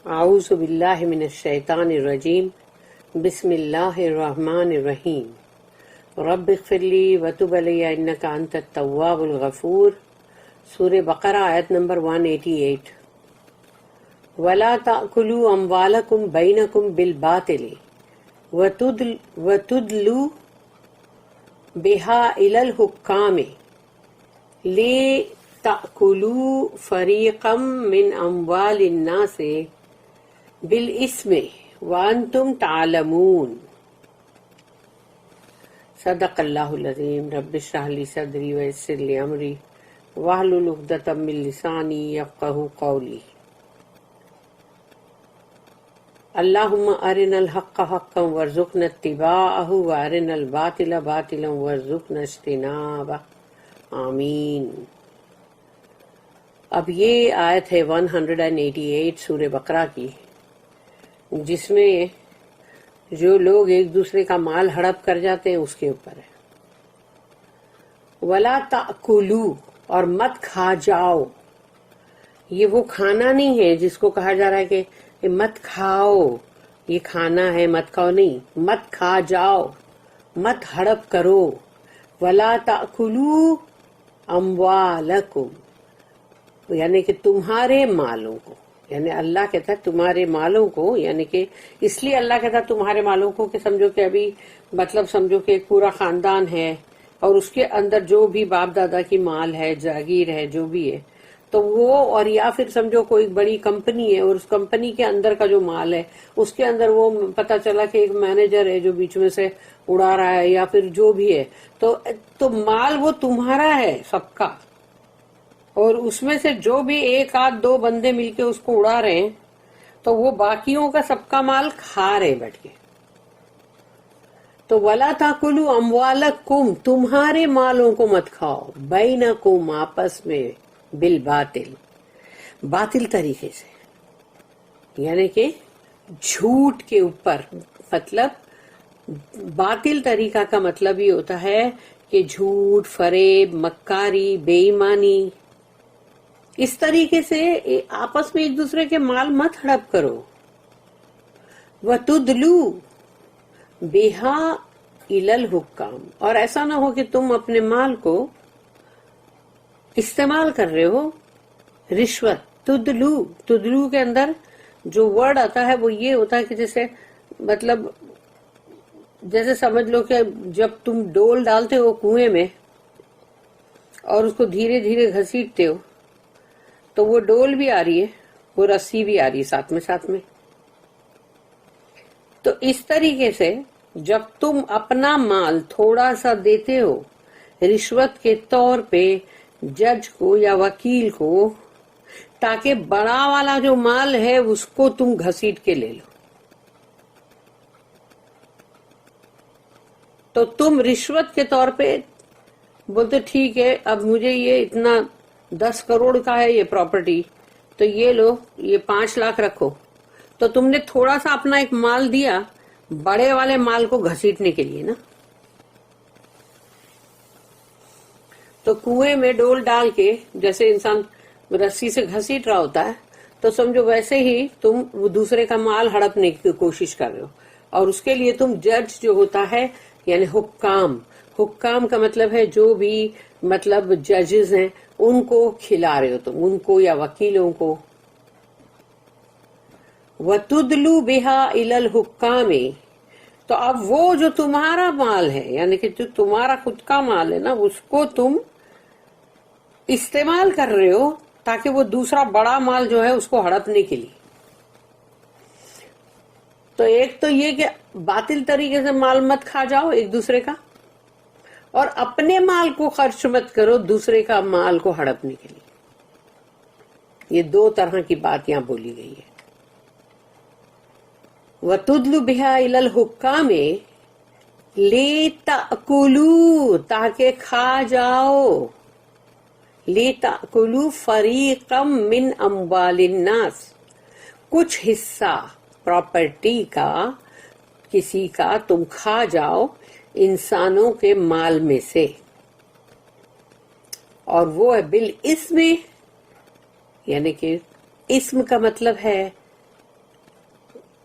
اعوذ باللہ من الشیطان الرجیم بسم اللہ الرحمن الرحیم رب اغفر لی وتب علی انک انت التواب الغفور۔ سورہ بقرہ آیت نمبر 188۔ ولا تأکلوا اموالکم بینکم بالباطل وتدلوا بها الی الحکام لتأکلوا فریقا من اموال الناس بالاسم وانتم تعلمون۔ صدق اللہ العظیم۔ رب اشرح لی صدری ویسر لی امری واحلل عقدۃ من لسانی یفقہوا قولی۔ اللہم ارنا الحق حقا وارزقنا اتباعہ وارنا الباطل باطلا وارزقنا اجتنابہ، آمین۔ اب یہ آیت ہے 188 سورہ بقرہ کی، جس میں جو لوگ ایک دوسرے کا مال ہڑپ کر جاتے ہیں اس کے اوپر ہے۔ وَلَا تَأْكُلُوا، اور مت کھا جاؤ۔ یہ وہ کھانا نہیں ہے جس کو کہا جا رہا ہے کہ مت کھاؤ، یہ کھانا ہے، مت کھاؤ نہیں، مت کھا جاؤ، مت ہڑپ کرو۔ وَلَا تَأْكُلُوا أَمْوَالَكُمْ، یعنی کہ تمہارے مالوں کو، یعنی اللہ کہتا ہے تمہارے مالوں کو، یعنی کہ اس لیے اللہ کہتا ہے تمہارے مالوں کو کہ سمجھو کہ ابھی مطلب سمجھو کہ ایک پورا خاندان ہے اور اس کے اندر جو بھی باپ دادا کی مال ہے، جاگیر ہے، جو بھی ہے تو وہ، اور یا پھر سمجھو کوئی بڑی کمپنی ہے اور اس کمپنی کے اندر کا جو مال ہے اس کے اندر وہ پتہ چلا کہ ایک مینیجر ہے جو بیچ میں سے اڑا رہا ہے یا پھر جو بھی ہے، تو مال وہ تمہارا ہے سب کا، اور اس میں سے جو بھی ایک آدھ دو بندے مل کے اس کو اڑا رہے ہیں تو وہ باقیوں کا سب کا مال کھا رہے بیٹھ کے۔ تو وَلَا تَأْكُلُوا أَمْوَالَكُمْ، تمہارے مالوں کو مت کھاؤ، بَيْنَكُمْ، آپس میں، بالباطل، باطل طریقے سے، یعنی کہ جھوٹ کے اوپر، مطلب باطل طریقہ کا مطلب یہ ہوتا ہے کہ جھوٹ، فریب، مکاری، بے ایمانی، اس طریقے سے آپس میں ایک دوسرے کے مال مت ہڑپ کرو۔ وَتُدْلُوا بِهَا إِلَى الْحُكَّامِ، اور ایسا نہ ہو کہ تم اپنے مال کو استعمال کر رہے ہو رشوت۔ تدلو کے اندر جو ورڈ آتا ہے وہ یہ ہوتا ہے کہ جیسے مطلب جیسے سمجھ لو کہ جب تم ڈول ڈالتے ہو کنویں میں اور اس کو دھیرے دھیرے گھسیٹتے ہو تو وہ ڈول بھی آ رہی ہے، وہ رسی بھی آ رہی ہے ساتھ میں۔ تو اس طریقے سے جب تم اپنا مال تھوڑا سا دیتے ہو رشوت کے طور پہ جج کو یا وکیل کو تاکہ بڑا والا جو مال ہے اس کو تم گھسیٹ کے لے لو، تو تم رشوت کے طور پہ بولتے ٹھیک ہے اب مجھے یہ اتنا 10 کروڑ کا ہے یہ پراپرٹی، تو یہ لو، یہ 5 لاکھ رکھو، تو تم نے تھوڑا سا اپنا ایک مال دیا بڑے والے مال کو گھسیٹنے کے لیے نا۔ تو کنویں میں ڈول ڈال کے جیسے انسان رسی سے گھسیٹ رہا ہوتا ہے تو سمجھو ویسے ہی تم دوسرے کا مال ہڑپنے کی کوشش کر رہے ہو، اور اس کے لیے تم جج جو ہوتا ہے یعنی حکام کا مطلب ہے جو بھی مطلب ججز ہیں ان کو کھلا رہے ہو تم، ان کو یا وکیلوں کو۔ وَتُدْلُوا بِهَا إِلَى الْحُكَّامِ، تو اب وہ جو تمہارا مال ہے یعنی کہ جو تمہارا خود کا مال ہے نا اس کو تم استعمال کر رہے ہو تاکہ وہ دوسرا بڑا مال جو ہے اس کو ہڑپنے کے لیے۔ تو ایک تو یہ کہ باطل طریقے سے مال مت کھا جاؤ ایک دوسرے کا، اور اپنے مال کو خرچ مت کرو دوسرے کا مال کو ہڑپنے کے لیے۔ یہ 2 طرح کی بات یہاں بولی گئی ہے۔ وَتُدْلُوا بِهَا إِلَى الْحُكَّامِ لِتَأْكُلُوا، تاکہ کھا جاؤ، لِتَأْكُلُوا فَرِيقًا مِّنْ أَمْوَالِ النَّاسِ، کچھ حصہ پراپرٹی کا کسی کا تم کھا جاؤ انسانوں کے مال میں سے، اور وہ ہے بالاسم، یعنی کہ اسم کا مطلب ہے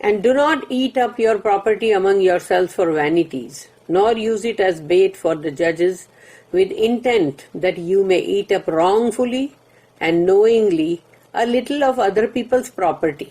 And do not eat up your property among yourselves for vanities, nor use it as bait for the judges, with intent that you may eat up wrongfully and knowingly a little of other people's property.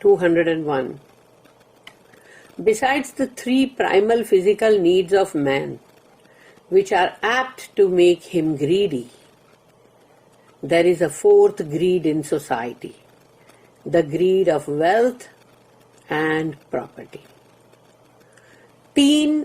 201. Besides the 3 primal physical needs of man, which are apt to make him greedy, there is a 4th greed in society, the greed of wealth and property. 3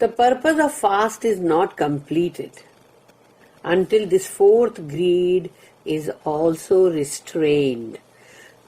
The purpose of fast is not completed until this 4th greed is also restrained.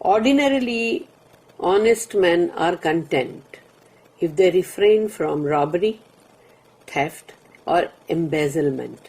Ordinarily, honest men are content if they refrain from robbery, theft or embezzlement.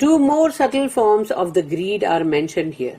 2 more subtle forms of the greed are mentioned here.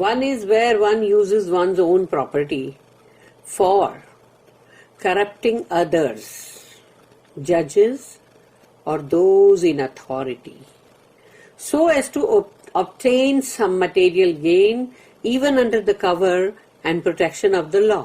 One is where one uses one's own property for corrupting others, judges or those in authority, so as to obtain some material gain even under the cover and protection of the law.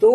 2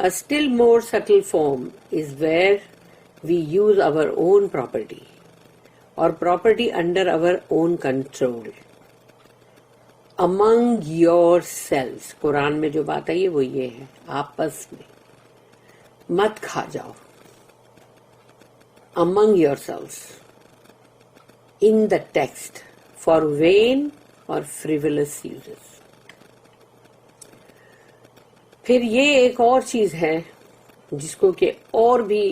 A still more subtle form is where we use our own property or property under our own control among yourselves. قرآن میں جو بات آئی ہے وہ یہ ہے, آپس میں مت کھا جاؤ. among yourselves in the text for vain or frivolous uses. پھر یہ ایک اور چیز ہے جس کو کہ اور بھی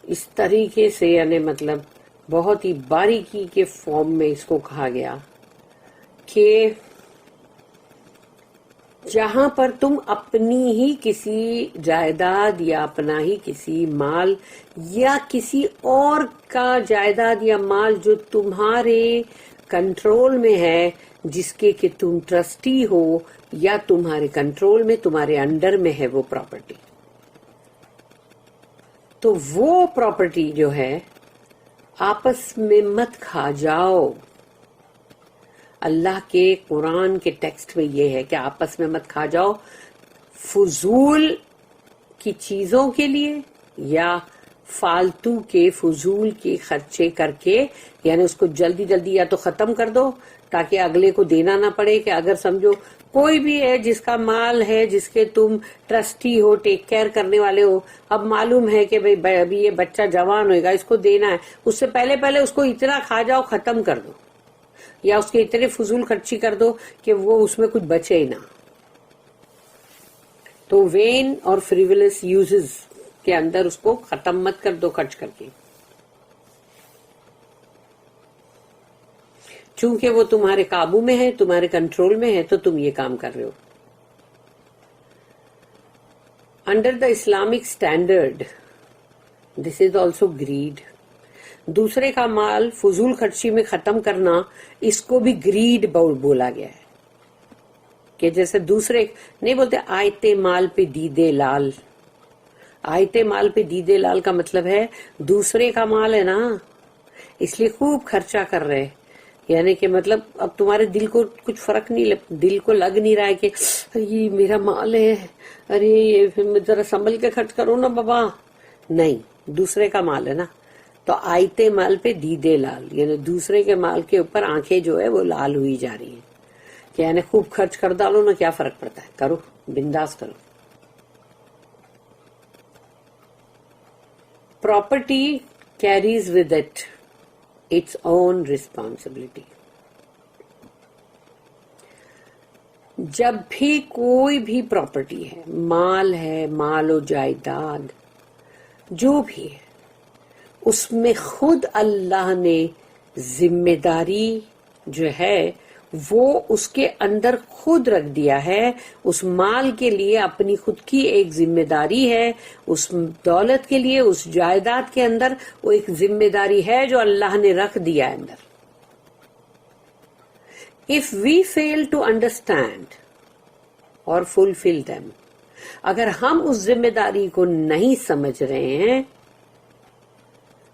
اس طریقے سے یعنی مطلب بہت ہی باریکی کے فارم میں اس کو کہا گیا کہ جہاں پر تم اپنی ہی کسی جائیداد یا اپنا ہی کسی مال یا کسی اور کا جائیداد یا مال جو تمہارے کنٹرول میں ہے, جس کے کہ تم ٹرسٹی ہو یا تمہارے کنٹرول میں تمہارے انڈر میں ہے وہ پراپرٹی, تو وہ پراپرٹی جو ہے آپس میں مت کھا جاؤ. اللہ کے قرآن کے ٹیکسٹ میں یہ ہے کہ آپس میں مت کھا جاؤ فضول کی چیزوں کے لیے یا فالتو کے فضول کے خرچے کر کے, یعنی اس کو جلدی جلدی یا تو ختم کر دو تاکہ اگلے کو دینا نہ پڑے. کہ اگر سمجھو کوئی بھی ہے جس کا مال ہے, جس کے تم ٹرسٹی ہو, ٹیک کیئر کرنے والے ہو, اب معلوم ہے کہ بھئی ابھی یہ بچہ جوان ہوئے گا, اس کو دینا ہے, اس سے پہلے اس کو اتنا کھا جاؤ ختم کر دو یا اس کے اتنے فضول خرچی کر دو کہ وہ اس میں کچھ بچے ہی نہ. تو وین اور فریولس یوزز کے اندر اس کو ختم مت کر دو خرچ کر کے, چونکہ وہ تمہارے قابو میں ہے, تمہارے کنٹرول میں ہے, تو تم یہ کام کر رہے ہو. Under the Islamic standard this is also grade. دوسرے کا مال فضول خرچی میں ختم کرنا, اس کو بھی گریڈ بولا گیا ہے. کہ جیسے دوسرے نہیں بولتے آیتے مال پہ دیدے لال. آیتے مال پہ دیدے لال کا مطلب ہے دوسرے کا مال ہے نا, اس لیے خوب خرچہ کر رہے, یعنی کہ مطلب اب تمہارے دل کو کچھ فرق نہیں, دل کو لگ نہیں رہا ہے کہ یہ میرا مال ہے, ارے یہ ذرا سنبھل کے خرچ کرو نا بابا. نہیں, دوسرے کا مال ہے نا, تو آیتے مال پہ دیدے لال, یعنی دوسرے کے مال کے اوپر آنکھیں جو ہے وہ لال ہوئی جا رہی ہیں کہ یعنی خوب خرچ کر ڈالو نا, کیا فرق پڑتا ہے, کرو بنداس کرو. Property carries with it its own responsibility. جب بھی کوئی بھی پراپرٹی ہے, مال ہے, مال و جائیداد جو بھی ہے, اس میں خود اللہ نے ذمہ داری جو ہے وہ اس کے اندر خود رکھ دیا ہے. اس مال کے لیے اپنی خود کی ایک ذمہ داری ہے, اس دولت کے لیے, اس جائیداد کے اندر وہ ایک ذمہ داری ہے جو اللہ نے رکھ دیا ہے اندر. If we fail to understand or fulfill them, اگر ہم اس ذمہ داری کو نہیں سمجھ رہے ہیں,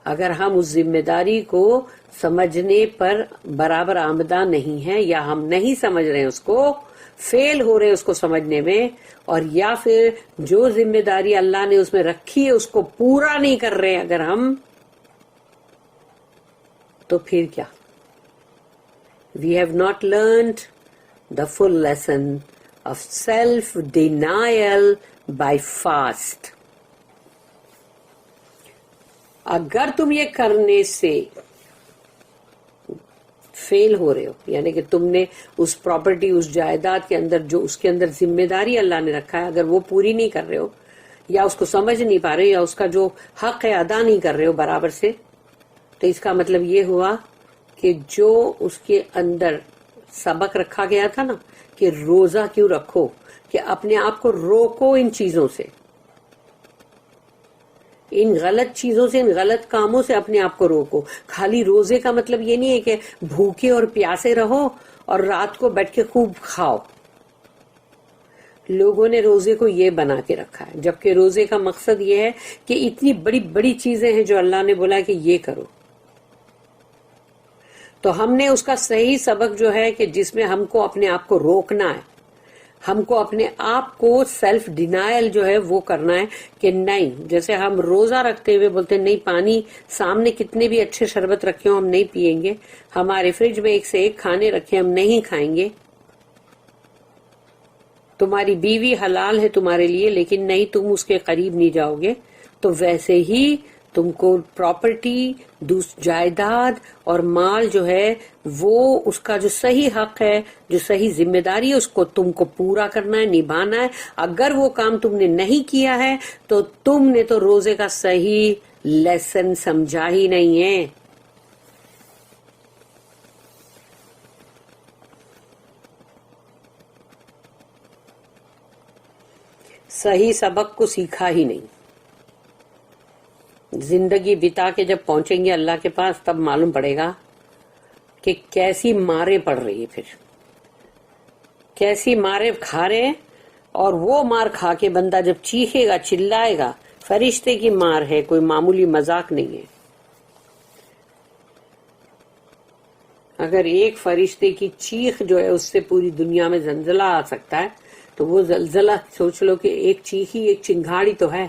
اگر ہم اس ذمہ داری کو سمجھنے پر برابر آمدہ نہیں ہیں, یا ہم نہیں سمجھ رہے ہیں اس کو, فیل ہو رہے ہیں اس کو سمجھنے میں, اور یا پھر جو ذمہ داری اللہ نے اس میں رکھی ہے اس کو پورا نہیں کر رہے اگر ہم, تو پھر کیا؟ We have not learned the full lesson of self-denial by fast. اگر تم یہ کرنے سے فیل ہو رہے ہو, یعنی کہ تم نے اس پراپرٹی, اس جائیداد کے اندر جو اس کے اندر ذمہ داری اللہ نے رکھا ہے, اگر وہ پوری نہیں کر رہے ہو, یا اس کو سمجھ نہیں پا رہے ہو, یا اس کا جو حق ہے ادا نہیں کر رہے ہو برابر سے, تو اس کا مطلب یہ ہوا کہ جو اس کے اندر سبق رکھا گیا تھا نا کہ روزہ کیوں رکھو, کہ اپنے آپ کو روکو ان چیزوں سے, ان غلط چیزوں سے, ان غلط کاموں سے اپنے آپ کو روکو. خالی روزے کا مطلب یہ نہیں ہے کہ بھوکے اور پیاسے رہو اور رات کو بیٹھ کے خوب کھاؤ. لوگوں نے روزے کو یہ بنا کے رکھا ہے, جبکہ روزے کا مقصد یہ ہے کہ اتنی بڑی بڑی چیزیں ہیں جو اللہ نے بولا کہ یہ کرو, تو ہم نے اس کا صحیح سبق جو ہے کہ جس میں ہم کو اپنے آپ کو روکنا ہے, ہم کو اپنے آپ کو سیلف ڈینائل جو ہے وہ کرنا ہے کہ نہیں. جیسے ہم روزہ رکھتے ہوئے بولتے ہیں نہیں پانی سامنے کتنے بھی اچھے شربت رکھے ہوں ہم نہیں پیئیں گے, ہمارے فریج میں ایک سے ایک کھانے رکھے ہم نہیں کھائیں گے, تمہاری بیوی حلال ہے تمہارے لیے لیکن نہیں تم اس کے قریب نہیں جاؤ گے, تو ویسے ہی تم کو پراپرٹی, جائیداد اور مال جو ہے وہ اس کا جو صحیح حق ہے, جو صحیح ذمہ داری ہے اس کو تم کو پورا کرنا ہے, نبھانا ہے. اگر وہ کام تم نے نہیں کیا ہے تو تم نے تو روزے کا صحیح لیسن سمجھا ہی نہیں ہے. صحیح سبق کو سیکھا ہی نہیں. زندگی بتا کے جب پہنچیں گے اللہ کے پاس تب معلوم پڑے گا کہ کیسی ماریں پڑ رہی ہے, پھر کیسی ماریں کھا رہے ہیں. اور وہ مار کھا کے بندہ جب چیخے گا چلائے گا, فرشتے کی مار ہے, کوئی معمولی مذاق نہیں ہے. اگر ایک فرشتے کی چیخ جو ہے اس سے پوری دنیا میں زلزلہ آ سکتا ہے تو وہ زلزلہ سوچ لو کہ ایک چیخی ایک چنگاڑی تو ہے,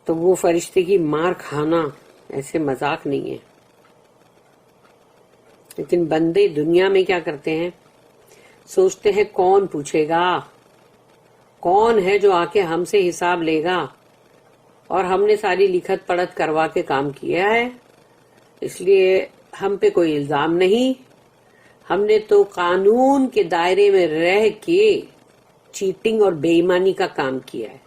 تو وہ فرشتے کی مار کھانا ایسے مذاق نہیں ہے. لیکن بندے دنیا میں کیا کرتے ہیں, سوچتے ہیں کون پوچھے گا, کون ہے جو آ کے ہم سے حساب لے گا, اور ہم نے ساری لکھت پڑھت کروا کے کام کیا ہے اس لیے ہم پہ کوئی الزام نہیں. ہم نے تو قانون کے دائرے میں رہ کے چیٹنگ اور بے ایمانی کا کام کیا ہے.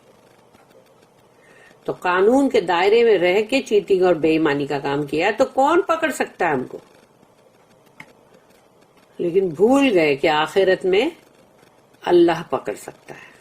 تو قانون کے دائرے میں رہ کے چیٹنگ اور بے ایمانی کا کام کیا ہے تو کون پکڑ سکتا ہے ہم کو. لیکن بھول گئے کہ آخرت میں اللہ پکڑ سکتا ہے.